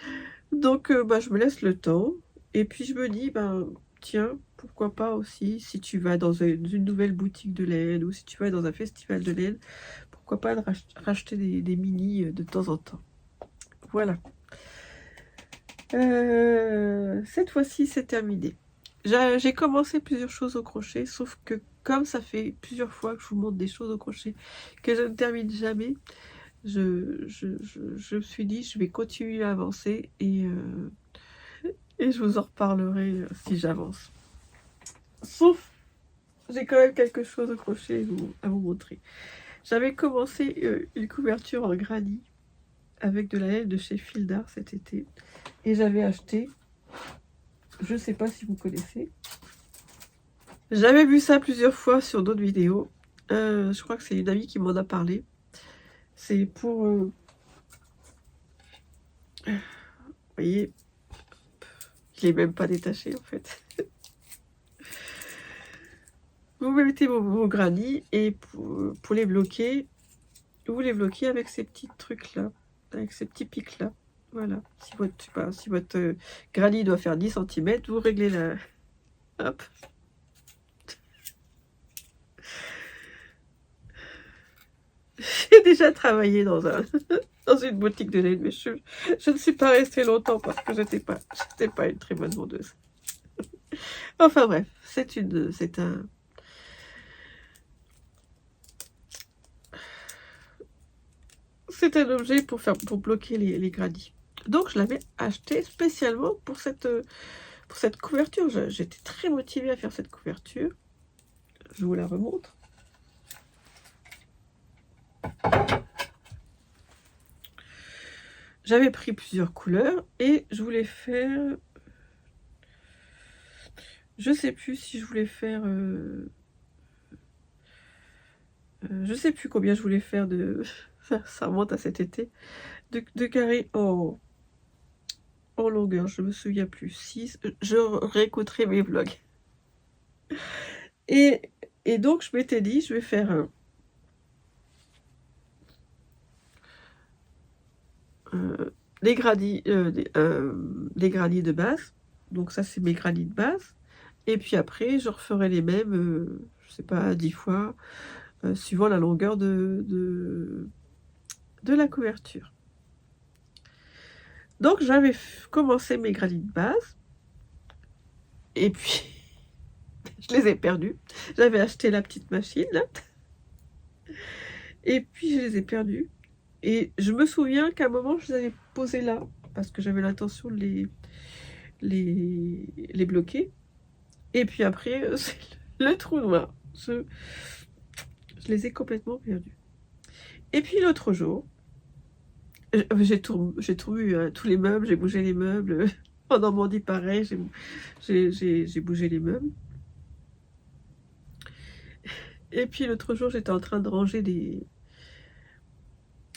Donc bah, je me laisse le temps. Et puis je me dis, ben tiens, pourquoi pas aussi, si tu vas dans une nouvelle boutique de laine ou si tu vas dans un festival de laine, pourquoi pas de racheter des mini de temps en temps. Voilà. Cette fois-ci, c'est terminé. J'ai commencé plusieurs choses au crochet, sauf que comme ça fait plusieurs fois que je vous montre des choses au crochet que je ne termine jamais, je me suis dit, je vais continuer à avancer et je vous en reparlerai si j'avance. Sauf, j'ai quand même quelque chose au crochet à vous montrer. J'avais commencé une couverture en granit avec de la laine de chez Fil d'Art cet été. Et j'avais acheté, je sais pas si vous connaissez, j'avais vu ça plusieurs fois sur d'autres vidéos. Je crois que c'est une amie qui m'en a parlé. C'est pour... vous voyez, je l'ai même pas détaché en fait. Vous mettez vos granits et pour les bloquer, vous les bloquez avec ces petits trucs là, avec ces petits pics là. Voilà. Si votre granit doit faire 10 cm, vous réglez la... Hop. J'ai déjà travaillé dans une boutique de laine, mais je ne suis pas restée longtemps parce que j'étais pas une très bonne vendeuse. Enfin bref, c'est un objet pour bloquer les gradis. Donc je l'avais acheté spécialement pour cette couverture. J'étais très motivée à faire cette couverture. Je vous la remontre. J'avais pris plusieurs couleurs et je voulais faire... Je sais plus si je voulais faire... je sais plus combien je voulais faire de... Ça remonte à cet été. De carrés en longueur, je me souviens plus. 6. Je réécouterai mes vlogs. Et donc je m'étais dit, je vais faire des gradis de base. Donc ça c'est mes gradis de base. Et puis après je referai les mêmes, je sais pas, 10 fois, suivant la longueur de la couverture. Donc j'avais commencé mes gradis de base. Et puis je les ai perdus. J'avais acheté la petite machine là. Et puis je les ai perdus. Et je me souviens qu'à un moment je les avais posés là parce que j'avais l'intention de les bloquer. Et puis après c'est le trou noir. Je les ai complètement perdus. Et puis l'autre jour, j'ai tout eu, hein, tous les meubles, j'ai bougé les meubles. En Normandie, pareil, j'ai bougé les meubles. Et puis l'autre jour, j'étais en train de ranger des...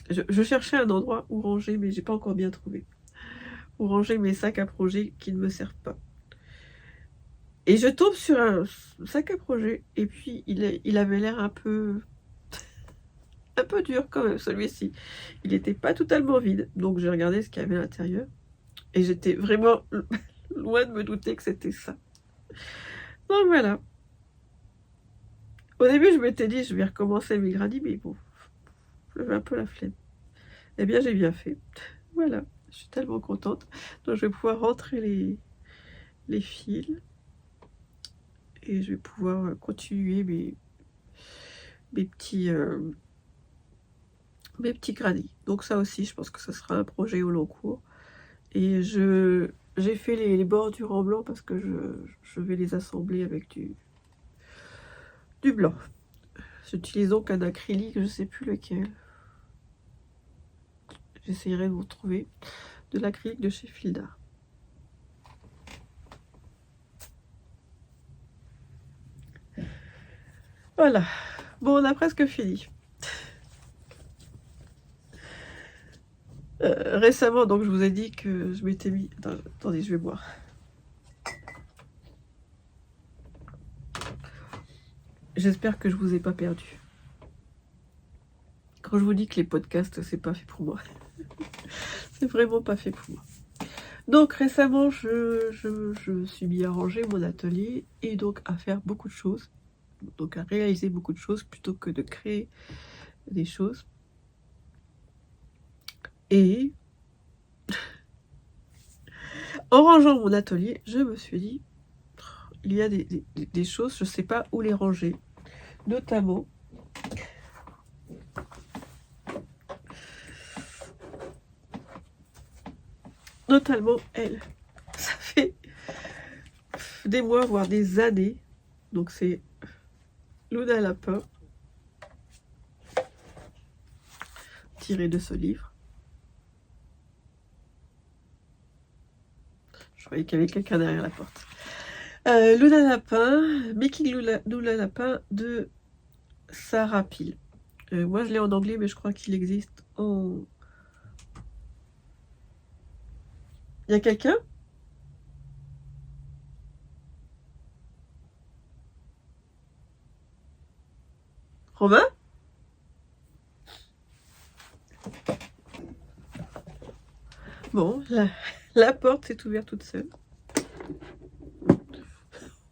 Je cherchais un endroit où ranger, mais j'ai pas encore bien trouvé. Où ranger mes sacs à projet qui ne me servent pas. Et je tombe sur un sac à projet. Et puis, il avait l'air un peu dur quand même, celui-ci. Il n'était pas totalement vide. Donc, j'ai regardé ce qu'il y avait à l'intérieur. Et j'étais vraiment loin de me douter que c'était ça. Donc, voilà. Au début, je m'étais dit, je vais recommencer mes gradis, mais bon, j'avais un peu la flemme. Eh bien, j'ai bien fait. Voilà, je suis tellement contente. Donc, je vais pouvoir rentrer les fils. Et je vais pouvoir continuer mes petits gradis. Donc ça aussi, je pense que ce sera un projet au long cours. Et je j'ai fait les bordures en blanc parce que je vais les assembler avec du blanc. J'utilise donc un acrylique, je ne sais plus lequel. J'essayerai de vous trouver de l'acrylique de chez Filda. Voilà. Bon, on a presque fini. Récemment, donc, je vous ai dit que je m'étais mis... Attendez, je vais boire. J'espère que je vous ai pas perdu. Quand je vous dis que les podcasts, c'est pas fait pour moi. C'est vraiment pas fait pour moi. Donc récemment, je me suis mis à ranger mon atelier et donc à faire beaucoup de choses. Donc à réaliser beaucoup de choses plutôt que de créer des choses. Et en rangeant mon atelier, je me suis dit, il y a des choses, je ne sais pas où les ranger. Notamment, elle. Ça fait des mois, voire des années. Donc c'est Luna Lapin, tiré de ce livre. Je croyais qu'il y avait quelqu'un derrière la porte. Luna Lapin, Making Luna Lapin de Sarah Peel. Moi je l'ai en anglais, mais je crois qu'il existe en... Il y a quelqu'un? Romain? Bon, la porte s'est ouverte toute seule.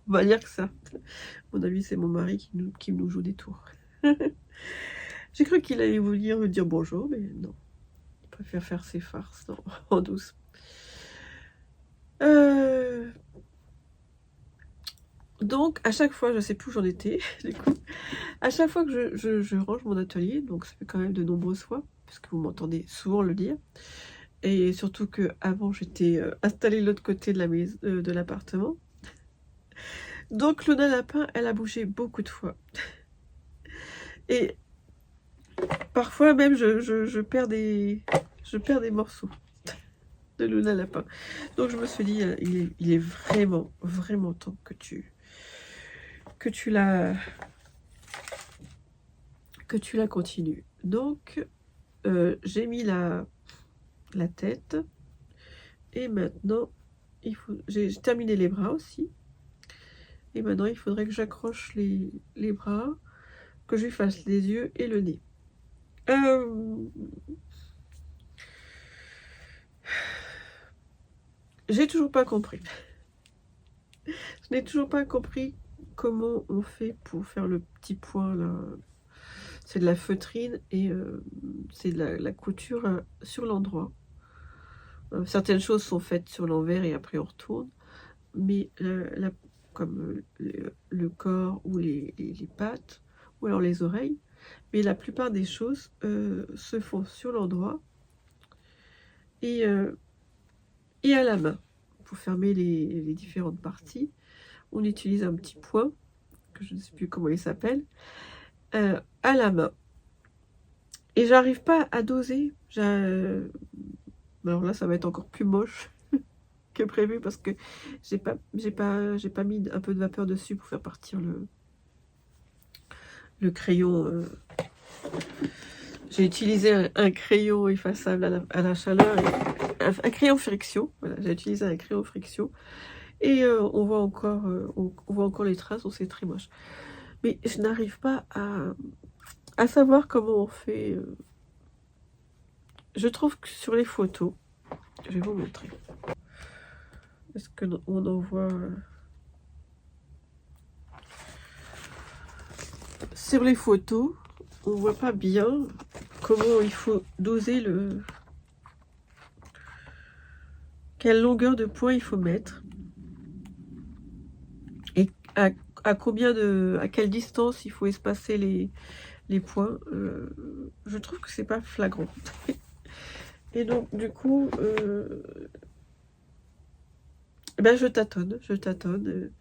On va dire que ça. Mon ami, c'est mon mari qui nous joue des tours. J'ai cru qu'il allait venir me dire bonjour, mais non. Il préfère faire ses farces en douce. Donc, à chaque fois, je sais plus où j'en étais, du coup. À chaque fois que je range mon atelier, donc ça fait quand même de nombreuses fois, parce que vous m'entendez souvent le dire. Et surtout que avant j'étais installée de l'autre côté de la maison, de l'appartement. Donc Luna Lapin, elle a bougé beaucoup de fois. Et parfois même je perds des morceaux de Luna Lapin. Donc je me suis dit, il est vraiment, vraiment temps que tu la continues. Donc j'ai mis la tête. Et maintenant, j'ai terminé les bras aussi. Et maintenant, il faudrait que j'accroche les bras, que je lui fasse les yeux et le nez. J'ai toujours pas compris. Je n'ai toujours pas compris comment on fait pour faire le petit point là. C'est de la feutrine et c'est de la couture sur l'endroit. Certaines choses sont faites sur l'envers et après on retourne. Mais comme le corps ou les pattes, ou alors les oreilles, mais la plupart des choses se font sur l'endroit et à la main. Pour fermer les différentes parties, on utilise un petit point, que je ne sais plus comment il s'appelle, à la main. Et j'arrive pas à doser. Alors là, ça va être encore plus moche que prévu parce que j'ai pas mis un peu de vapeur dessus pour faire partir le crayon. J'ai utilisé un crayon effaçable à la chaleur, un crayon friction. Voilà, j'ai utilisé un crayon friction et on voit encore les traces, donc c'est très moche. Mais je n'arrive pas à savoir comment on fait. Je trouve que sur les photos, je vais vous montrer. Est-ce qu'on en voit sur les photos, on voit pas bien comment il faut doser quelle longueur de point il faut mettre et à quelle distance il faut espacer les points. Je trouve que c'est pas flagrant. Et donc du coup Eh ben, je tâtonne, je tâtonne.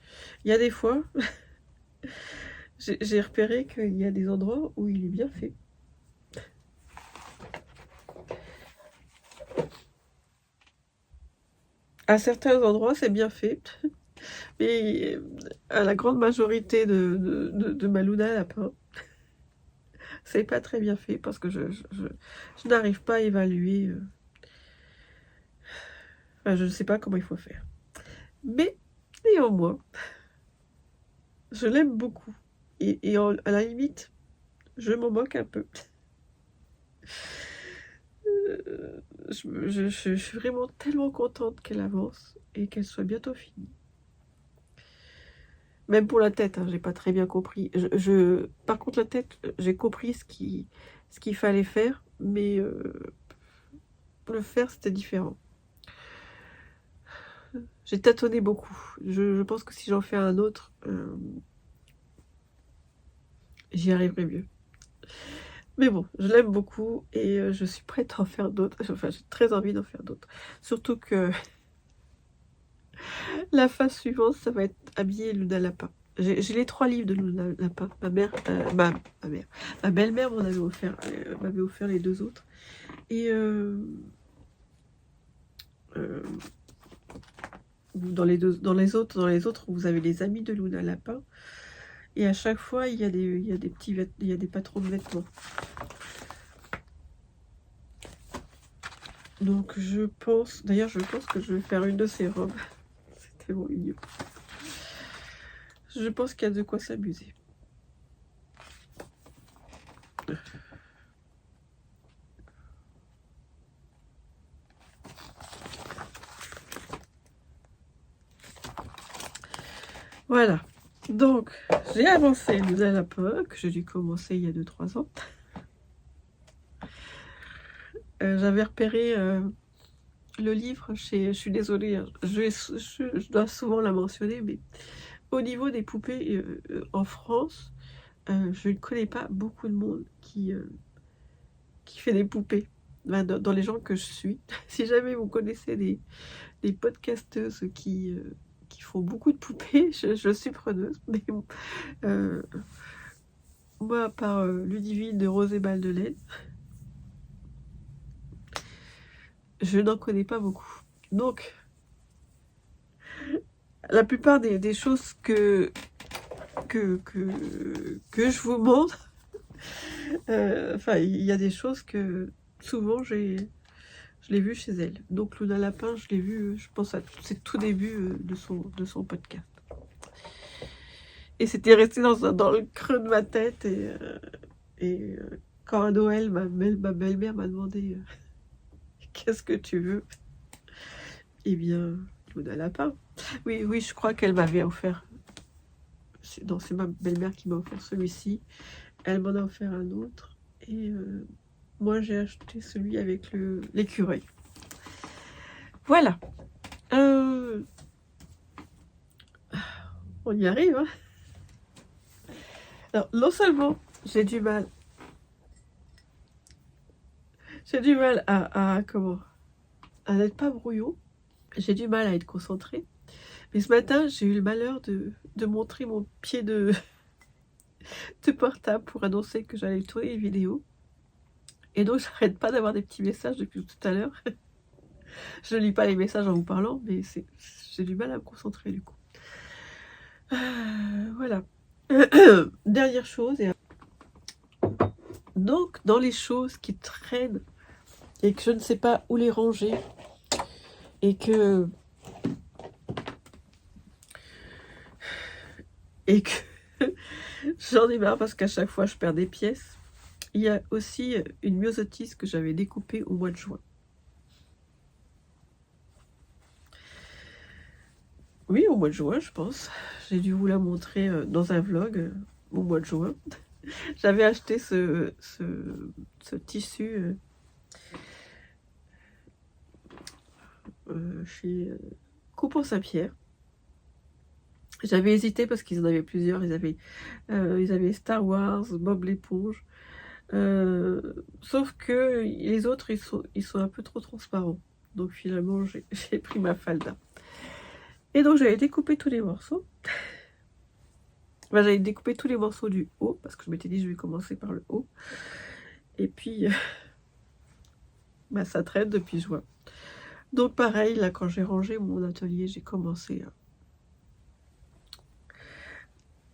Il y a des fois, j'ai repéré qu'il y a des endroits où il est bien fait. À certains endroits, c'est bien fait, mais à la grande majorité de ma Luna lapin, c'est pas très bien fait parce que je n'arrive pas à évaluer. Enfin, je ne sais pas comment il faut faire. Mais néanmoins, je l'aime beaucoup. Et à la limite, je m'en moque un peu. Je suis vraiment tellement contente qu'elle avance et qu'elle soit bientôt finie. Même pour la tête, hein, j'ai pas très bien compris. Par contre, la tête, j'ai compris ce qu'il fallait faire, mais le faire, c'était différent. J'ai tâtonné beaucoup. Je pense que si j'en fais un autre, j'y arriverai mieux. Mais bon, je l'aime beaucoup et je suis prête à en faire d'autres. Enfin, j'ai très envie d'en faire d'autres. Surtout que la phase suivante, ça va être habiller Luna Lapin. J'ai les 3 livres de Luna Lapin. Ma belle-mère m'avait offert les 2 autres. Et dans les autres, vous avez les amis de Luna Lapin. Et à chaque fois, il y a des patrons de vêtements. Donc je pense que je vais faire une de ces robes. C'est tellement mignon. Je pense qu'il y a de quoi s'amuser. Voilà. Donc, j'ai avancé Luna Lapin, que j'ai dû commencer il y a 2-3 ans. J'avais repéré le livre je suis désolée, hein, je dois souvent la mentionner, mais au niveau des poupées en France, je ne connais pas beaucoup de monde qui fait des poupées. Ben, dans les gens que je suis. Si jamais vous connaissez des podcasteuses qui font beaucoup de poupées, je suis preneuse. Mais moi, à part Ludivine de Rose et Baldelène, je n'en connais pas beaucoup. Donc, la plupart des choses que je vous montre, enfin, il y a des choses que souvent je l'ai vu chez elle. Donc, Luna Lapin, je l'ai vu, je pense à c'est tout début de son podcast. Et c'était resté dans le creux de ma tête. Et quand à Noël, ma belle-mère m'a demandé qu'est-ce que tu veux? Eh bien, Luna Lapin. Oui, je crois qu'elle m'avait offert. Non, c'est ma belle-mère qui m'a offert celui-ci. Elle m'en a offert un autre. Et moi, j'ai acheté celui avec l'écureuil. Voilà. On y arrive, hein. Alors, non seulement j'ai du mal à n'être pas brouillon, j'ai du mal à être concentrée. Mais ce matin, j'ai eu le malheur de montrer mon pied de portable pour annoncer que j'allais tourner une vidéo. Et donc, j'arrête pas d'avoir des petits messages depuis tout à l'heure. Je ne lis pas les messages en vous parlant, mais j'ai du mal à me concentrer du coup. Voilà. Dernière chose. Donc, dans les choses qui traînent et que je ne sais pas où les ranger et que j'en ai marre parce qu'à chaque fois je perds des pièces. Il y a aussi une myosotis que j'avais découpée au mois de juin. Oui, au mois de juin, je pense. J'ai dû vous la montrer dans un vlog au mois de juin. J'avais acheté ce tissu chez Coupon Saint-Pierre. J'avais hésité parce qu'ils en avaient plusieurs. Ils avaient Star Wars, Bob l'éponge. Sauf que les autres, ils sont un peu trop transparents. Donc finalement, j'ai pris ma falda. Et donc j'avais découpé tous les morceaux. Enfin, j'avais découpé tous les morceaux du haut, parce que je m'étais dit je vais commencer par le haut. Et puis, bah, ça traîne depuis juin. Donc pareil, là quand j'ai rangé mon atelier, j'ai commencé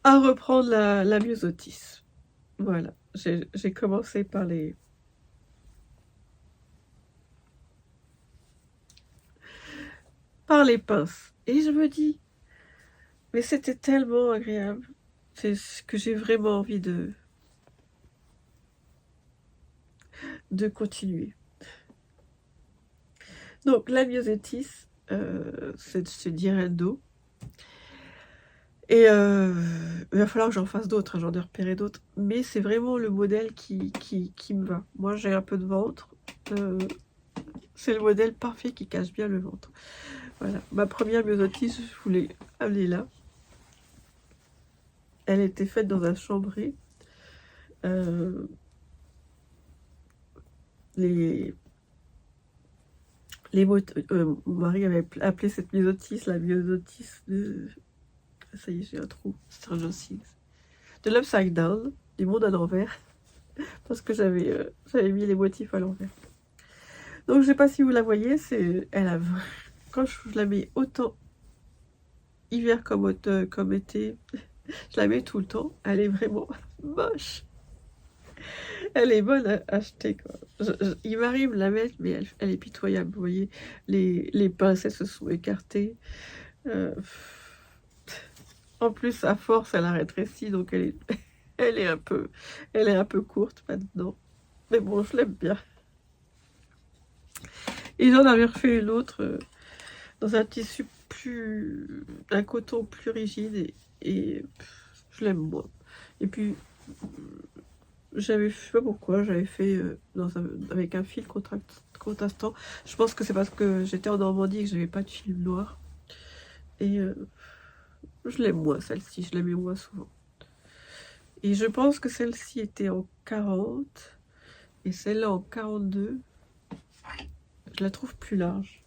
à reprendre la myosotis. Voilà, j'ai commencé par les pinces. Et je me dis, mais c'était tellement agréable. C'est ce que j'ai vraiment envie de continuer. Donc la myosotis, c'est d'Irendo. Et il va falloir que j'en fasse d'autres, hein, j'en ai repéré d'autres. Mais c'est vraiment le modèle qui me va. Moi j'ai un peu de ventre. C'est le modèle parfait qui cache bien le ventre. Voilà, ma première myosotis, je voulais amener là. Elle était faite dans un chambré. Mon mari avait appelé cette myosotis la myosotis de... Ça y est, j'ai un trou. Stranger Things. De l'Upside Down, du monde à l'envers. Parce que j'avais mis les motifs à l'envers. Donc je sais pas si vous la voyez, quand je la mets autant hiver comme été, je la mets tout le temps, elle est vraiment moche. Elle est bonne à acheter, quoi. Il m'arrive de la mettre, mais elle est pitoyable, vous voyez. Les pincettes se sont écartées. En plus, à force, elle a rétréci, donc elle est un peu courte maintenant. Mais bon, je l'aime bien. Et j'en avais refait une autre dans un tissu un coton plus rigide et je l'aime moins. Et puis, je sais pas pourquoi, j'avais fait avec un fil contrastant. Je pense que c'est parce que j'étais en Normandie et que j'avais pas de film noir. Et je l'aime moins, celle-ci, je l'aimais moins souvent. Et je pense que celle-ci était en 40 et celle-là en 42. Je la trouve plus large.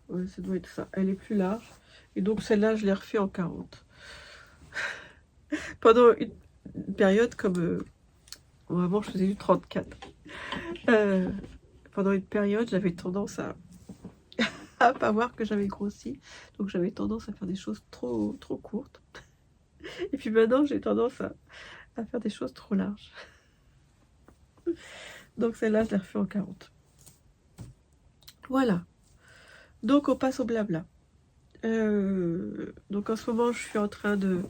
Ouais, ça doit être ça. Elle est plus large. Et donc celle-là, je l'ai refait en 40. Pendant une période comme... avant, je faisais du 34. Pendant une période, j'avais tendance à pas voir que j'avais grossi. Donc j'avais tendance à faire des choses trop courtes. Et puis maintenant, j'ai tendance à faire des choses trop larges. Donc celle-là, je l'ai refait en 40. Voilà. Donc on passe au blabla. Donc en ce moment, je suis en train de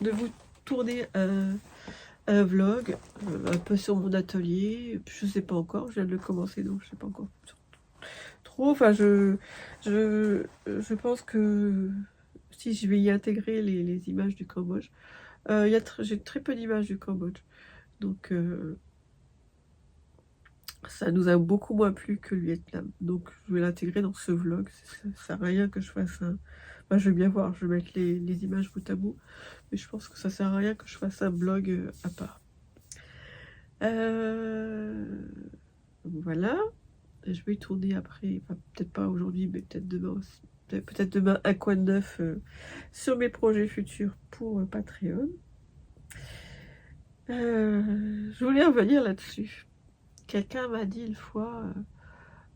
vous tourner un vlog, un peu sur mon atelier. Je sais pas encore, je viens de le commencer, donc je sais pas encore trop. Enfin, je pense que si je vais y intégrer les images du Cambodge. J'ai très peu d'images du Cambodge, donc ça nous a beaucoup moins plu que le Vietnam. Donc je vais l'intégrer dans ce vlog. Ça sert à rien que je fasse un... Enfin, je vais bien voir, je vais mettre les images bout à bout. Mais je pense que ça sert à rien que je fasse un blog à part. Voilà. Je vais tourner après, enfin, peut-être pas aujourd'hui, mais peut-être demain aussi. Peut-être demain un coin de neuf sur mes projets futurs pour Patreon. Je voulais revenir là-dessus. Quelqu'un m'a dit une fois,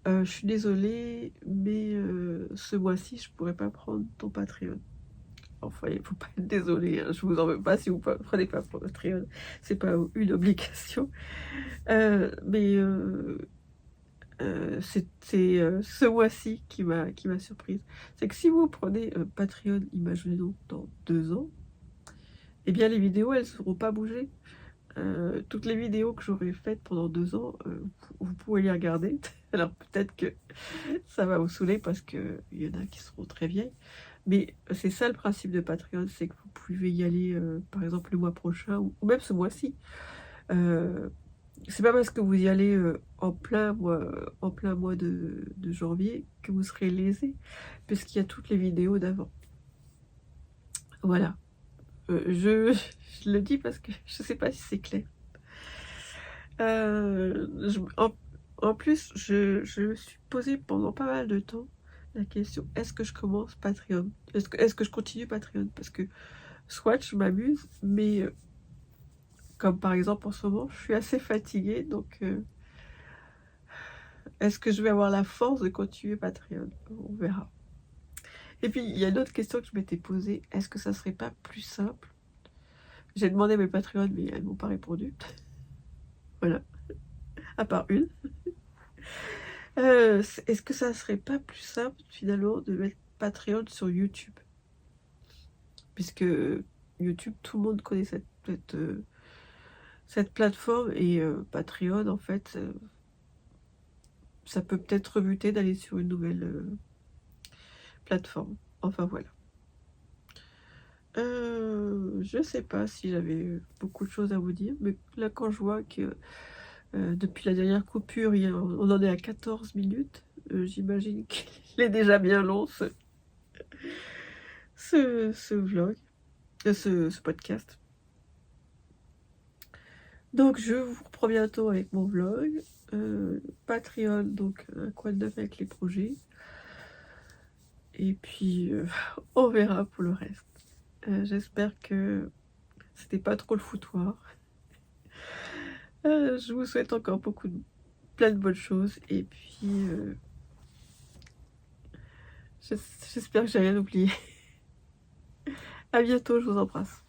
je suis désolée, mais ce mois-ci, je pourrais pas prendre ton Patreon. Enfin, il faut pas être désolé, hein, je vous en veux pas si vous prenez pas pour Patreon, c'est pas une obligation. Mais c'est ce mois-ci qui m'a surprise. C'est que si vous prenez Patreon, imaginons dans 2 ans, eh bien les vidéos, elles ne seront pas bougées. Toutes les vidéos que j'aurais faites pendant 2 ans, vous pouvez les regarder. Alors peut-être que ça va vous saouler parce qu'il y en a qui seront très vieilles. Mais c'est ça le principe de Patreon, c'est que vous pouvez y aller par exemple le mois prochain ou même ce mois-ci. C'est pas parce que vous y allez en plein mois de janvier que vous serez lésé, puisqu'il y a toutes les vidéos d'avant. Voilà. Je le dis parce que je sais pas si c'est clair. En plus, je me suis posé pendant pas mal de temps la question: «Est-ce que je commence Patreon? Est-ce que je continue Patreon?» Parce que soit je m'amuse, mais comme par exemple en ce moment, je suis assez fatiguée, donc est-ce que je vais avoir la force de continuer Patreon? On verra. Et puis il y a une autre question que je m'étais posée: est-ce que ça serait pas plus simple? J'ai demandé à mes Patreon, mais elles m'ont pas répondu. Voilà, à part une. Est-ce que ça serait pas plus simple finalement de mettre Patreon sur YouTube? Puisque YouTube, tout le monde connaît cette plateforme et Patreon, en fait, ça peut peut-être rebuter d'aller sur une nouvelle plateforme. Enfin voilà. Je sais pas si j'avais beaucoup de choses à vous dire, mais là quand je vois que depuis la dernière coupure, on en est à 14 minutes, j'imagine qu'il est déjà bien long ce vlog, ce podcast. Donc je vous reprends bientôt avec mon vlog. Patreon, donc quoi de neuf avec les projets. Et puis on verra pour le reste. J'espère que c'était pas trop le foutoir. Je vous souhaite encore plein de bonnes choses. Et puis j'espère que j'ai rien oublié. À bientôt, je vous embrasse.